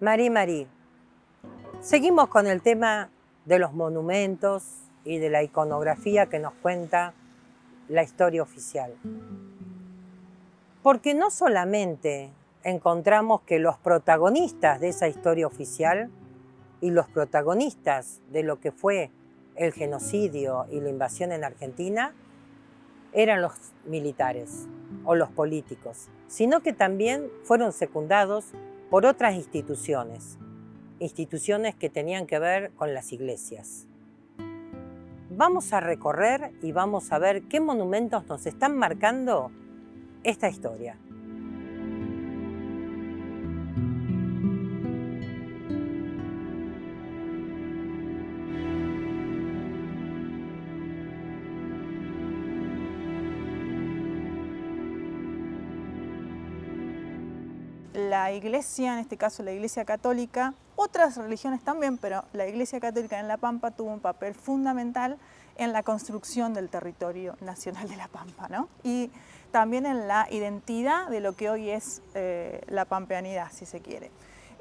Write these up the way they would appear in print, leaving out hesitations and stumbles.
Marí, seguimos con el tema de los monumentos y de la iconografía que nos cuenta la historia oficial. Porque no solamente encontramos que los protagonistas de esa historia oficial y los protagonistas de lo que fue el genocidio y la invasión en Argentina eran los militares o los políticos, sino que también fueron secundados por otras instituciones que tenían que ver con las iglesias. Vamos a recorrer y vamos a ver qué monumentos nos están marcando esta historia. La iglesia, en este caso la iglesia católica, otras religiones también, pero la iglesia católica en La Pampa tuvo un papel fundamental en la construcción del territorio nacional de La Pampa, ¿no? Y también en la identidad de lo que hoy es la pampeanidad, si se quiere.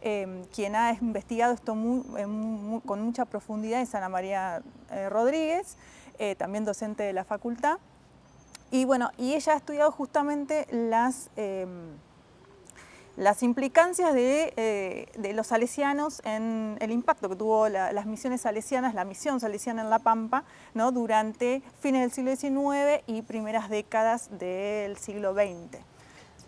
Quien ha investigado esto con mucha profundidad es Ana María Rodríguez, también docente de la facultad. Y bueno, y ella ha estudiado justamente las implicancias de los salesianos en el impacto que tuvo las misiones salesianas, la misión salesiana en La Pampa, ¿no? Durante fines del siglo XIX y primeras décadas del siglo XX.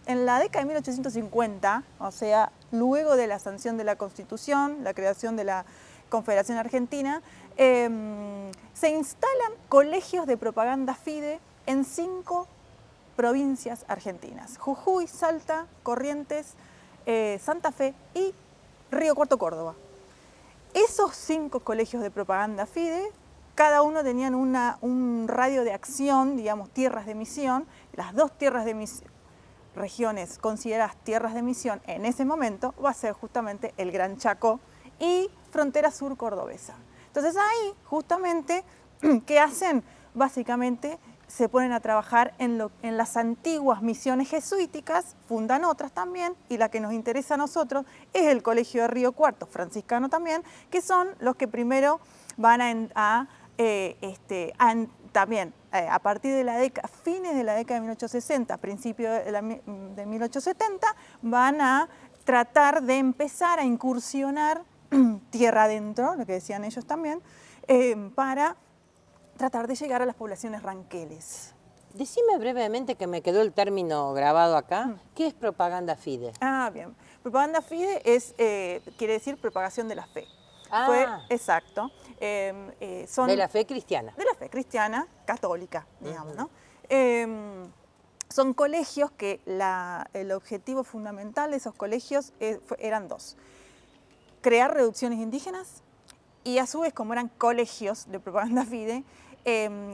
En la década de 1850, o sea, luego de la sanción de la Constitución, la creación de la Confederación Argentina, se instalan colegios de propaganda fide en 5 provincias argentinas: Jujuy, Salta, Corrientes, Santa Fe y Río Cuarto, Córdoba. Esos 5 colegios de propaganda fide, cada uno tenían un radio de acción, digamos, tierras de misión. Las 2 regiones consideradas tierras de misión en ese momento va a ser justamente el Gran Chaco y frontera sur cordobesa. Entonces ahí justamente, ¿qué hacen? Básicamente se ponen a trabajar en las antiguas misiones jesuíticas, fundan otras también, y la que nos interesa a nosotros es el Colegio de Río Cuarto, franciscano también, que son los que primero van también a partir de fines de la década de 1860, principios de 1870, van a tratar de empezar a incursionar tierra adentro, lo que decían ellos también, para tratar de llegar a las poblaciones ranqueles. Decime brevemente, que me quedó el término grabado acá, ¿qué es propaganda fide? Ah, bien. Propaganda fide quiere decir propagación de la fe. Exacto. De la fe cristiana. De la fe cristiana católica, digamos, ¿no? Son colegios que el objetivo fundamental de esos colegios eran 2. Crear reducciones indígenas, y a su vez, como eran colegios de propaganda fide,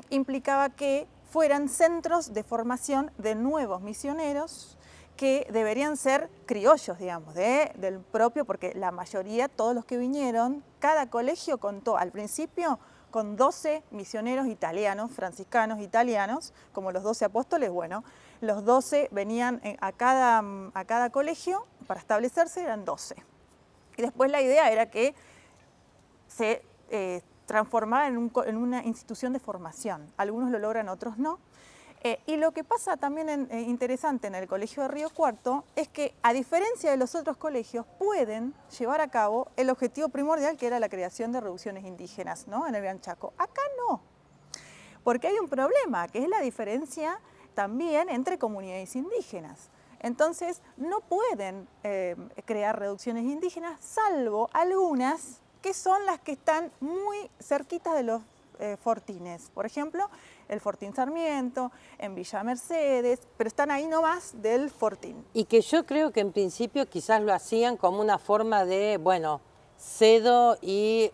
implicaba que fueran centros de formación de nuevos misioneros que deberían ser criollos, digamos, del propio, porque la mayoría, todos los que vinieron, cada colegio contó al principio con 12 misioneros italianos, franciscanos italianos, como los 12 apóstoles. Bueno, los 12 venían a cada colegio para establecerse, eran 12. Y después la idea era que se transformaba en una institución de formación. Algunos lo logran, otros no. Y lo que pasa también interesante en el Colegio de Río Cuarto es que, a diferencia de los otros colegios, pueden llevar a cabo el objetivo primordial, que era la creación de reducciones indígenas, ¿no? En el Gran Chaco. Acá no, porque hay un problema, que es la diferencia también entre comunidades indígenas. Entonces, no pueden crear reducciones indígenas, salvo algunas que son las que están muy cerquitas de los fortines. Por ejemplo, el Fortín Sarmiento, en Villa Mercedes, pero están ahí nomás del fortín. Y que yo creo que en principio quizás lo hacían como una forma de, bueno, cedo y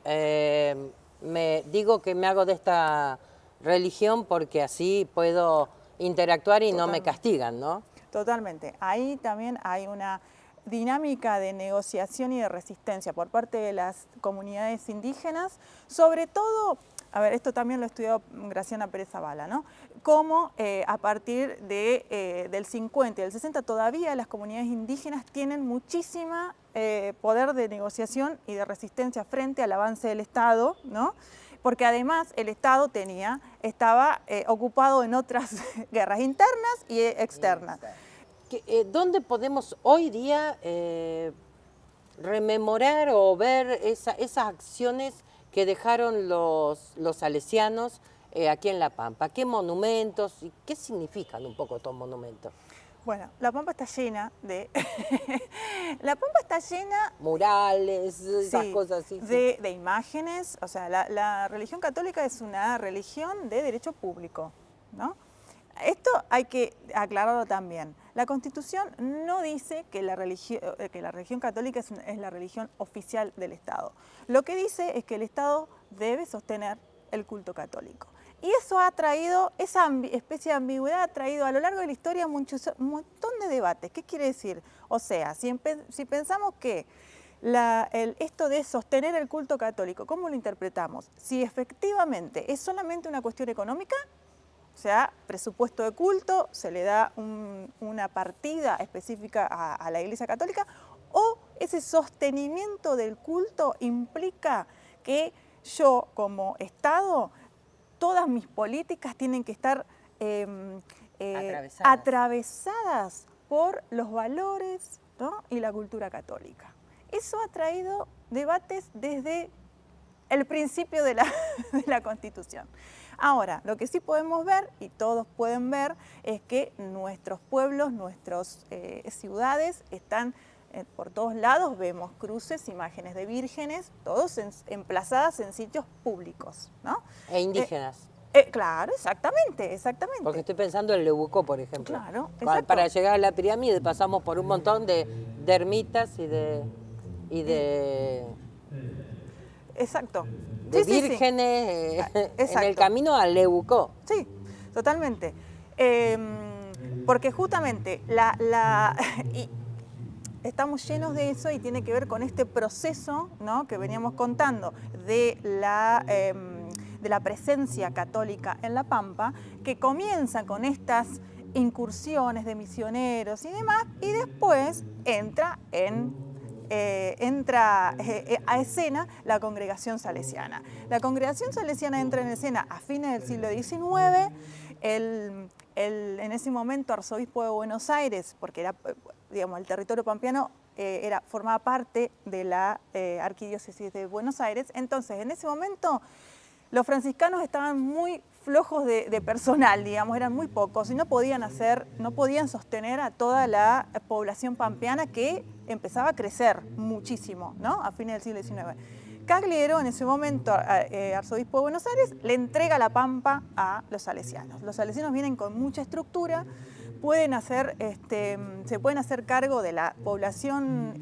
me digo que me hago de esta religión porque así puedo interactuar y no me castigan, ¿no? Totalmente. Ahí también hay una dinámica de negociación y de resistencia por parte de las comunidades indígenas, sobre todo. A ver, esto también lo estudió Graciana Pérez Zavala, ¿no? Cómo a partir del 50 y del 60 todavía las comunidades indígenas tienen muchísima poder de negociación y de resistencia frente al avance del Estado, ¿no? Porque además el Estado estaba ocupado en otras guerras internas y externas. ¿Dónde podemos hoy día rememorar o ver esas acciones que dejaron los salesianos aquí en La Pampa? ¿Qué monumentos y qué significan un poco estos monumentos? Bueno, La Pampa está llena de... La Pampa está llena... Murales, esas cosas así. De imágenes. O sea, la religión católica es una religión de derecho público, ¿no? Esto hay que aclararlo también. La Constitución no dice que la religión católica es la religión oficial del Estado. Lo que dice es que el Estado debe sostener el culto católico. Y eso ha traído, esa especie de ambigüedad ha traído a lo largo de la historia un montón de debates. ¿Qué quiere decir? O sea, si pensamos que esto de sostener el culto católico, ¿cómo lo interpretamos? Si efectivamente es solamente una cuestión económica, o sea, presupuesto de culto, se le da una partida específica a la Iglesia Católica, o ese sostenimiento del culto implica que yo como Estado, todas mis políticas tienen que estar atravesadas por los valores, ¿no? Y la cultura católica. Eso ha traído debates desde el principio de la Constitución. Ahora, lo que sí podemos ver, y todos pueden ver, es que nuestros pueblos, nuestras ciudades están por todos lados, vemos cruces, imágenes de vírgenes, todos emplazadas en sitios públicos, ¿no? E indígenas. Claro, exactamente. Porque estoy pensando en Leucó, por ejemplo. Claro, exacto. Para llegar a la pirámide pasamos por un montón de ermitas y de exacto. De vírgenes en el camino a Leucó. Sí, totalmente. Porque justamente y estamos llenos de eso y tiene que ver con este proceso, ¿no?, que veníamos contando de la presencia católica en La Pampa, que comienza con estas incursiones de misioneros y demás, y después entra a escena la congregación salesiana. La congregación salesiana entra en escena a fines del siglo XIX. En ese momento arzobispo de Buenos Aires, porque era, digamos, el territorio pampeano formaba parte de la arquidiócesis de Buenos Aires. Entonces, en ese momento, los franciscanos estaban muy flojos de personal, digamos, eran muy pocos y no podían sostener a toda la población pampeana que empezaba a crecer muchísimo, ¿no?, a fines del siglo XIX. Cagliero, en ese momento, arzobispo de Buenos Aires, le entrega La Pampa a los salesianos. Los salesianos vienen con mucha estructura, se pueden hacer cargo de la población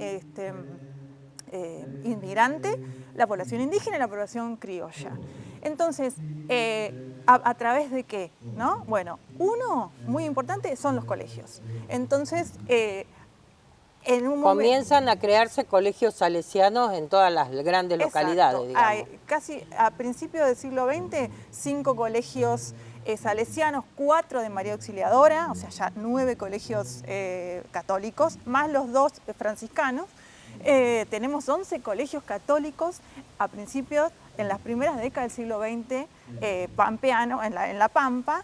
inmigrante, la población indígena y la población criolla. Entonces, ¿a través de qué?, ¿no? Bueno, uno muy importante son los colegios. Entonces, comienzan a crearse colegios salesianos en todas las grandes localidades, digamos. Hay casi a principios del siglo XX, 5 colegios salesianos, 4 de María Auxiliadora, o sea, ya 9 colegios católicos, más los 2 franciscanos. Tenemos 11 colegios católicos a principios, en las primeras décadas del siglo XX, pampeano, en La Pampa,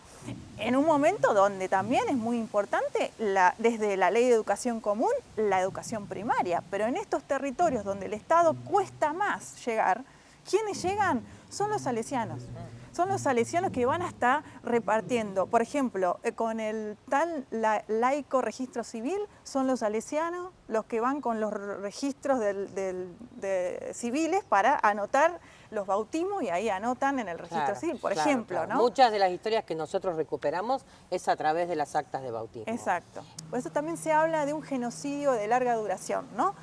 en un momento donde también es muy importante, desde la ley de educación común, la educación primaria. Pero en estos territorios donde el Estado cuesta más llegar, ¿quiénes llegan? Son los salesianos. Son los salesianos que van a estar repartiendo. Por ejemplo, con el tal laico registro civil, son los salesianos los que van con los registros civiles para anotar los bautismos, y ahí anotan en el registro civil, por ejemplo, ¿no? Muchas de las historias que nosotros recuperamos es a través de las actas de bautismo. Exacto. Por eso también se habla de un genocidio de larga duración, ¿no?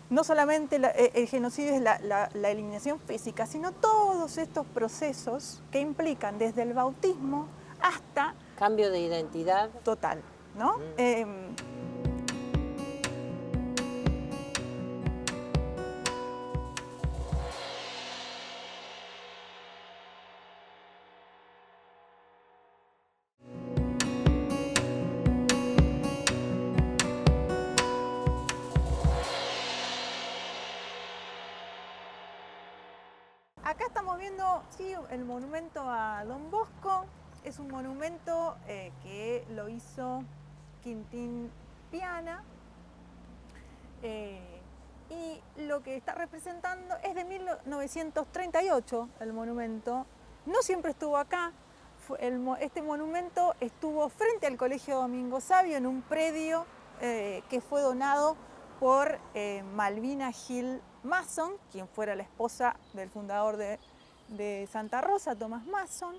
No solamente el genocidio es la eliminación física, sino todos estos procesos que implican desde el bautismo hasta... Cambio de identidad. Total, ¿no? viendo, sí, el monumento a Don Bosco. Es un monumento que lo hizo Quintín Piana. Y lo que está representando es de 1938 el monumento. No siempre estuvo acá. Este monumento estuvo frente al Colegio Domingo Savio en un predio que fue donado por Malvina Gil Mason, quien fuera la esposa del fundador de Santa Rosa, Tomás Mason.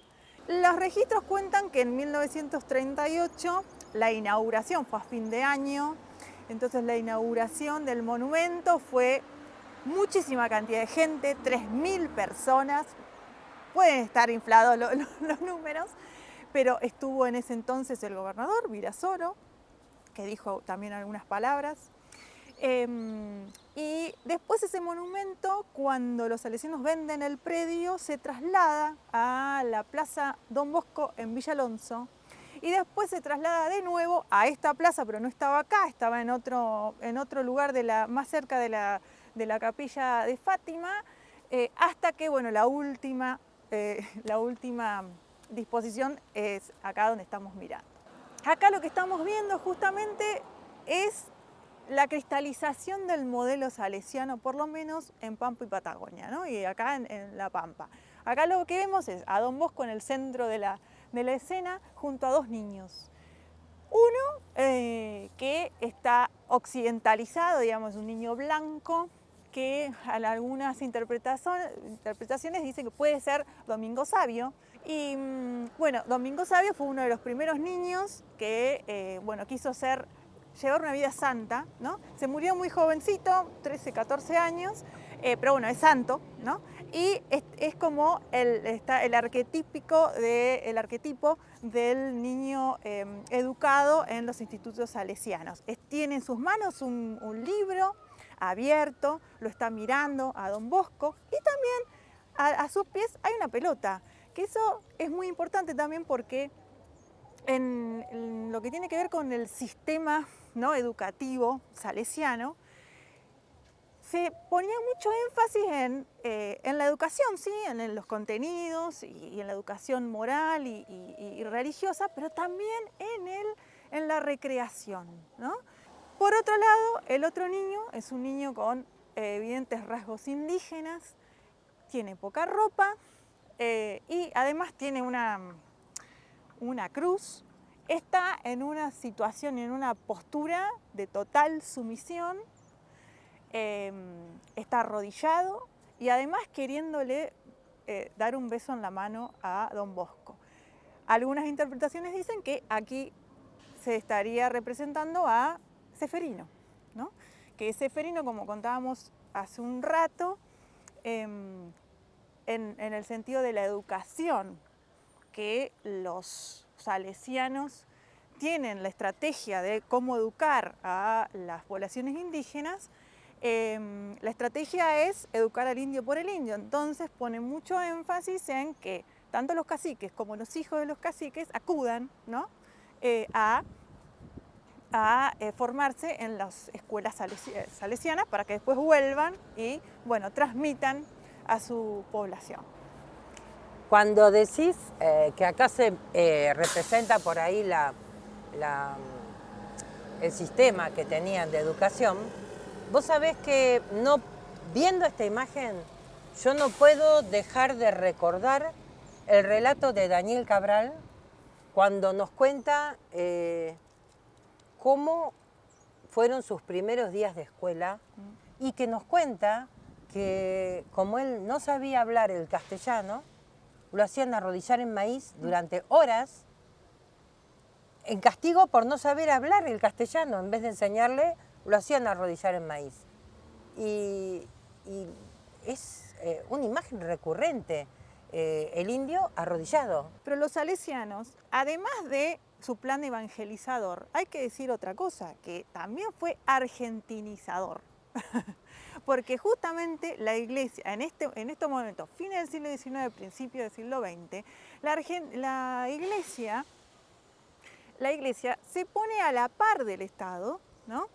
Los registros cuentan que en 1938 la inauguración fue a fin de año. Entonces la inauguración del monumento fue muchísima cantidad de gente, 3.000 personas. Pueden estar inflados los números, pero estuvo en ese entonces el gobernador Virasoro, que dijo también algunas palabras. Y después ese monumento, cuando los salesianos venden el predio, se traslada a la Plaza Don Bosco en Villa Alonso. Y después se traslada de nuevo a esta plaza, pero no estaba acá, estaba en otro lugar más cerca de la capilla de Fátima, hasta que, bueno, la última disposición es acá donde estamos mirando. Acá lo que estamos viendo justamente es la cristalización del modelo salesiano, por lo menos en Pampa y Patagonia, ¿no? Y acá en La Pampa. Acá lo que vemos es a Don Bosco en el centro de la escena junto a dos niños. Uno que está occidentalizado, digamos, un niño blanco, que a algunas interpretaciones dicen que puede ser Domingo Savio. Y bueno, Domingo Savio fue uno de los primeros niños que quiso llevar una vida santa, ¿no? Se murió muy jovencito, 13, 14 años, pero bueno, es santo, ¿no? Y es como el arquetipo del niño educado en los institutos salesianos. Tiene en sus manos un libro abierto, lo está mirando a Don Bosco y también a sus pies hay una pelota, que eso es muy importante también porque en lo que tiene que ver con el sistema, ¿no?, educativo salesiano, se ponía mucho énfasis en la educación, ¿sí?, en los contenidos y en la educación moral y religiosa, pero también en la recreación, ¿no? Por otro lado, el otro niño es un niño con evidentes rasgos indígenas, tiene poca ropa y además tiene una cruz. Está en una situación, en una postura de total sumisión, está arrodillado y además queriéndole dar un beso en la mano a Don Bosco. Algunas interpretaciones dicen que aquí se estaría representando a Ceferino, ¿no? Que Ceferino, como contábamos hace un rato, en el sentido de la educación, que los salesianos tienen la estrategia de cómo educar a las poblaciones indígenas, la estrategia es educar al indio por el indio. Entonces pone mucho énfasis en que tanto los caciques como los hijos de los caciques acudan, ¿no?, a formarse en las escuelas salesianas para que después vuelvan y, bueno, transmitan a su población. Cuando decís que acá se representa por ahí el sistema que tenían de educación, vos sabés que viendo esta imagen yo no puedo dejar de recordar el relato de Daniel Cabral cuando nos cuenta cómo fueron sus primeros días de escuela y que nos cuenta que como él no sabía hablar el castellano, lo hacían arrodillar en maíz durante horas en castigo por no saber hablar el castellano. En vez de enseñarle, lo hacían arrodillar en maíz. Y es una imagen recurrente, el indio arrodillado. Pero los salesianos, además de su plan evangelizador, hay que decir otra cosa, que también fue argentinizador. Porque justamente la Iglesia, en estos momentos, fines del siglo XIX, principios del siglo XX, la Iglesia se pone a la par del Estado, ¿no?,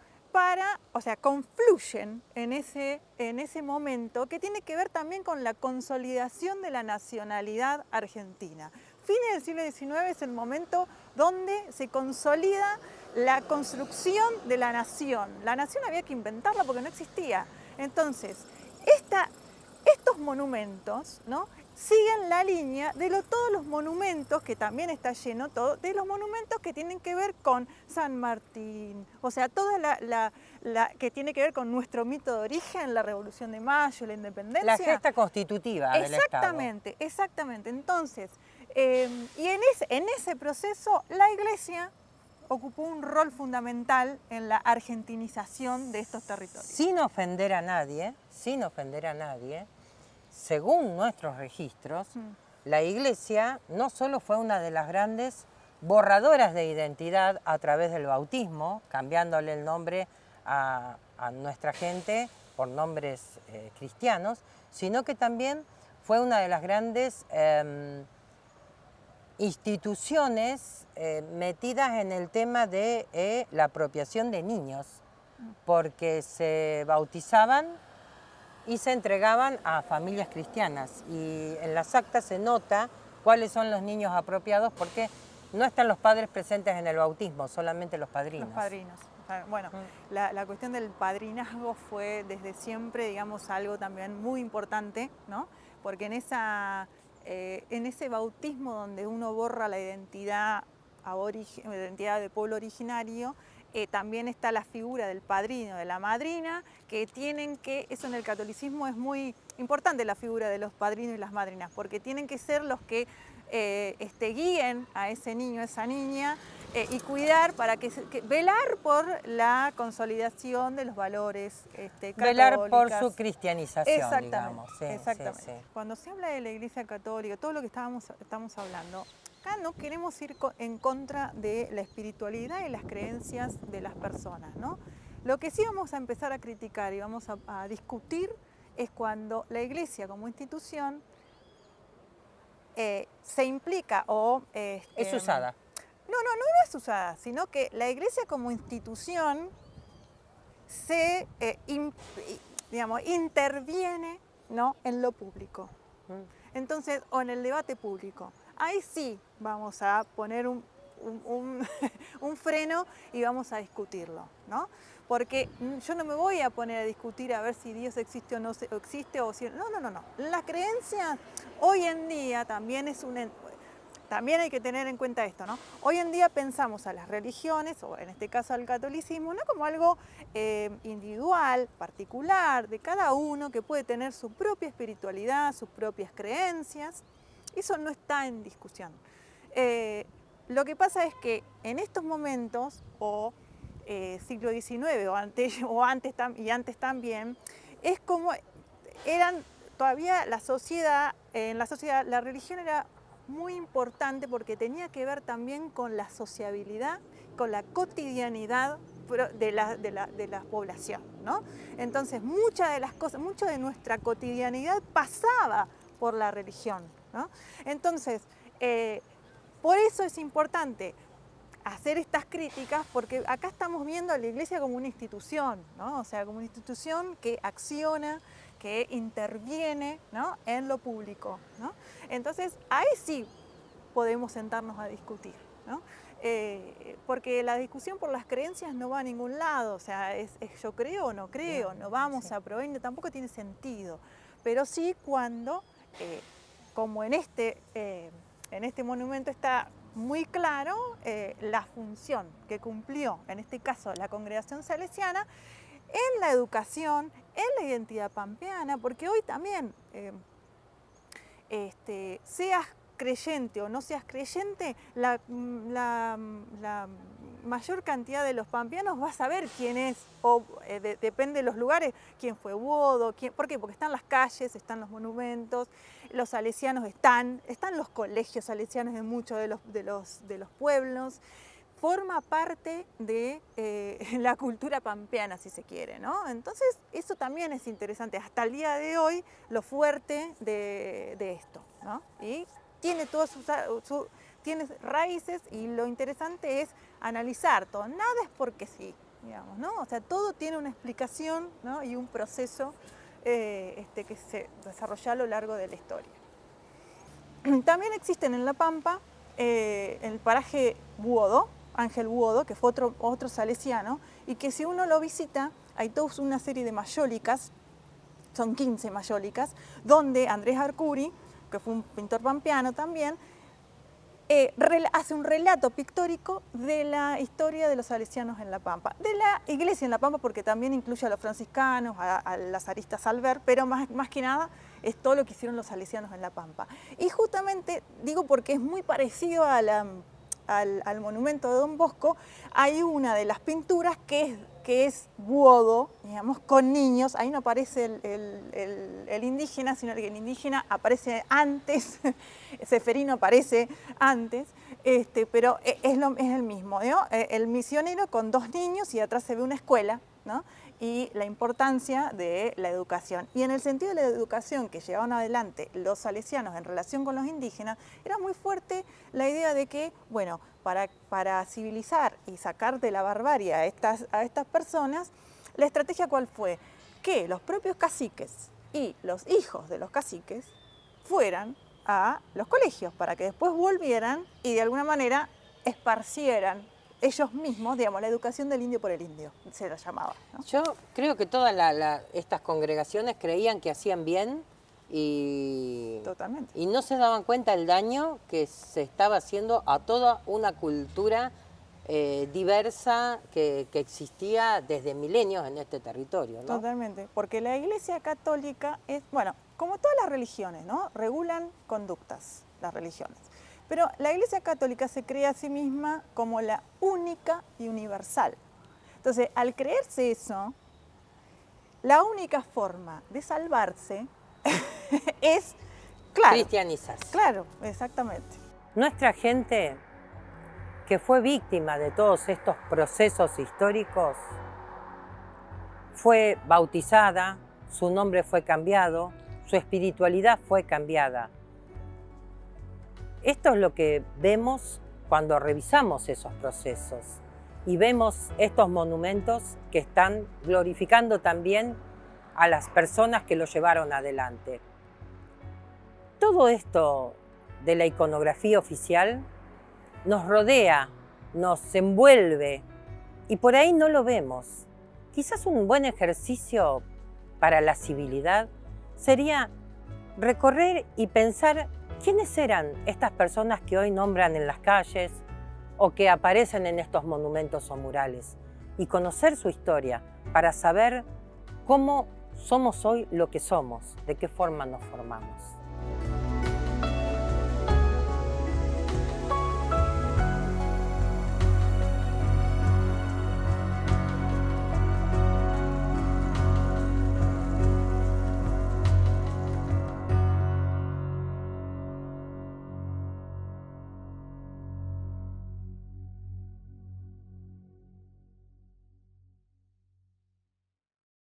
o sea, confluyen en ese momento que tiene que ver también con la consolidación de la nacionalidad argentina. Fines del siglo XIX es el momento donde se consolida la construcción de la nación. La nación había que inventarla porque no existía. Entonces, estos monumentos, ¿no?, siguen la línea de todos los monumentos, que también está lleno todo, de los monumentos que tienen que ver con San Martín, o sea, toda la que tiene que ver con nuestro mito de origen, la Revolución de Mayo, la Independencia. La gesta constitutiva del Estado. Exactamente, exactamente. Entonces, y en ese proceso la Iglesia ocupó un rol fundamental en la argentinización de estos territorios. Sin ofender a nadie, según nuestros registros, la Iglesia no solo fue una de las grandes borradoras de identidad a través del bautismo, cambiándole el nombre a nuestra gente por nombres cristianos, sino que también fue una de las grandes instituciones metidas en el tema de la apropiación de niños, porque se bautizaban y se entregaban a familias cristianas. Y en las actas se nota cuáles son los niños apropiados, porque no están los padres presentes en el bautismo, solamente los padrinos. Los padrinos. Bueno, la cuestión del padrinazgo fue desde siempre, digamos, algo también muy importante, ¿no? Porque en ese bautismo donde uno borra la identidad del pueblo originario, también está la figura del padrino, de la madrina, que eso en el catolicismo es muy importante, la figura de los padrinos y las madrinas, porque tienen que ser los que guíen a ese niño, a esa niña, y cuidar velar por la consolidación de los valores católicos. Velar por su cristianización, exactamente, digamos. Sí, exactamente. Sí. Cuando se habla de la Iglesia Católica, todo lo que estamos hablando, acá no queremos ir en contra de la espiritualidad y las creencias de las personas, ¿no? Lo que sí vamos a empezar a criticar y vamos a discutir es cuando la Iglesia como institución se implica o... Es usada. No es usada, sino que la Iglesia como institución interviene, ¿no?, en lo público. Entonces, o en el debate público. Ahí sí vamos a poner un freno y vamos a discutirlo, ¿no? Porque yo no me voy a poner a discutir a ver si Dios existe o no existe, o si... No. La creencia hoy en día también también hay que tener en cuenta esto, ¿no? Hoy en día pensamos a las religiones, o en este caso al catolicismo, no como algo individual, particular, de cada uno, que puede tener su propia espiritualidad, sus propias creencias. Eso no está en discusión. Lo que pasa es que en estos momentos, o siglo XIX, o antes también, es como eran todavía en la sociedad la religión era muy importante porque tenía que ver también con la sociabilidad, con la cotidianidad de la población, ¿no? Entonces, muchas de las cosas, mucho de nuestra cotidianidad pasaba por la religión, ¿no? Entonces, por eso es importante hacer estas críticas, porque acá estamos viendo a la Iglesia como una institución, ¿no? O sea, como una institución que acciona, que interviene, ¿no?, en lo público, ¿no? Entonces, ahí sí podemos sentarnos a discutir, ¿no? Porque la discusión por las creencias no va a ningún lado, o sea, es yo creo o no creo, no vamos a probar, tampoco tiene sentido, pero sí cuando, como en este monumento está muy claro la función que cumplió, en este caso la congregación salesiana, en la educación, en la identidad pampeana, porque hoy también, seas creyente o no seas creyente, la mayor cantidad de los pampeanos va a saber quién es, o depende de los lugares, quién fue Bodo, ¿por qué? Porque están las calles, están los monumentos, los salesianos están los colegios salesianos en muchos de los pueblos. Forma parte de la cultura pampeana, si se quiere, ¿no? Entonces, eso también es interesante, hasta el día de hoy, lo fuerte de esto, ¿no? Y tiene todas tiene raíces, y lo interesante es analizar todo. Nada es porque sí, digamos, ¿no? O sea, todo tiene una explicación, ¿no? Y un proceso que se desarrolla a lo largo de la historia. También existen en La Pampa, en el paraje Buodo, Ángel Buodo, que fue otro salesiano, y que si uno lo visita, hay toda una serie de mayólicas, son 15 mayólicas, donde Andrés Arcuri, que fue un pintor pampeano también, hace un relato pictórico de la historia de los salesianos en La Pampa, de la iglesia en La Pampa, porque también incluye a los franciscanos, a las aristas Alver, pero más que nada es todo lo que hicieron los salesianos en La Pampa. Y justamente digo porque es muy parecido a al monumento de Don Bosco, hay una de las pinturas que es Buodo, digamos, con niños. Ahí no aparece el indígena, sino que el indígena aparece antes, Ceferino aparece antes, pero es el mismo, ¿no? El misionero con 2 niños y atrás se ve una escuela, ¿no? Y la importancia de la educación. Y en el sentido de la educación que llevaban adelante los salesianos en relación con los indígenas, era muy fuerte la idea de que, bueno, para civilizar y sacar de la barbarie a estas personas, la estrategia ¿cuál fue? Que los propios caciques y los hijos de los caciques fueran a los colegios para que después volvieran y de alguna manera esparcieran ellos mismos, digamos, la educación del indio por el indio, se la llamaba, ¿no? Yo creo que todas estas congregaciones creían que hacían bien Totalmente. y no se daban cuenta del daño que se estaba haciendo a toda una cultura diversa que existía desde milenios en este territorio, ¿no? Totalmente, porque la Iglesia Católica es, bueno, como todas las religiones, ¿no? Regulan conductas, las religiones. Pero la Iglesia Católica se cree a sí misma como la única y universal. Entonces, al creerse eso, la única forma de salvarse es, claro, Cristianizarse. Claro, exactamente. Nuestra gente, que fue víctima de todos estos procesos históricos, fue bautizada, su nombre fue cambiado, su espiritualidad fue cambiada. Esto es lo que vemos cuando revisamos esos procesos y vemos estos monumentos que están glorificando también a las personas que lo llevaron adelante. Todo esto de la iconografía oficial nos rodea, nos envuelve y por ahí no lo vemos. Quizás un buen ejercicio para la civilidad sería recorrer y pensar quiénes eran estas personas que hoy nombran en las calles o que aparecen en estos monumentos o murales y conocer su historia para saber cómo somos hoy lo que somos, de qué forma nos formamos.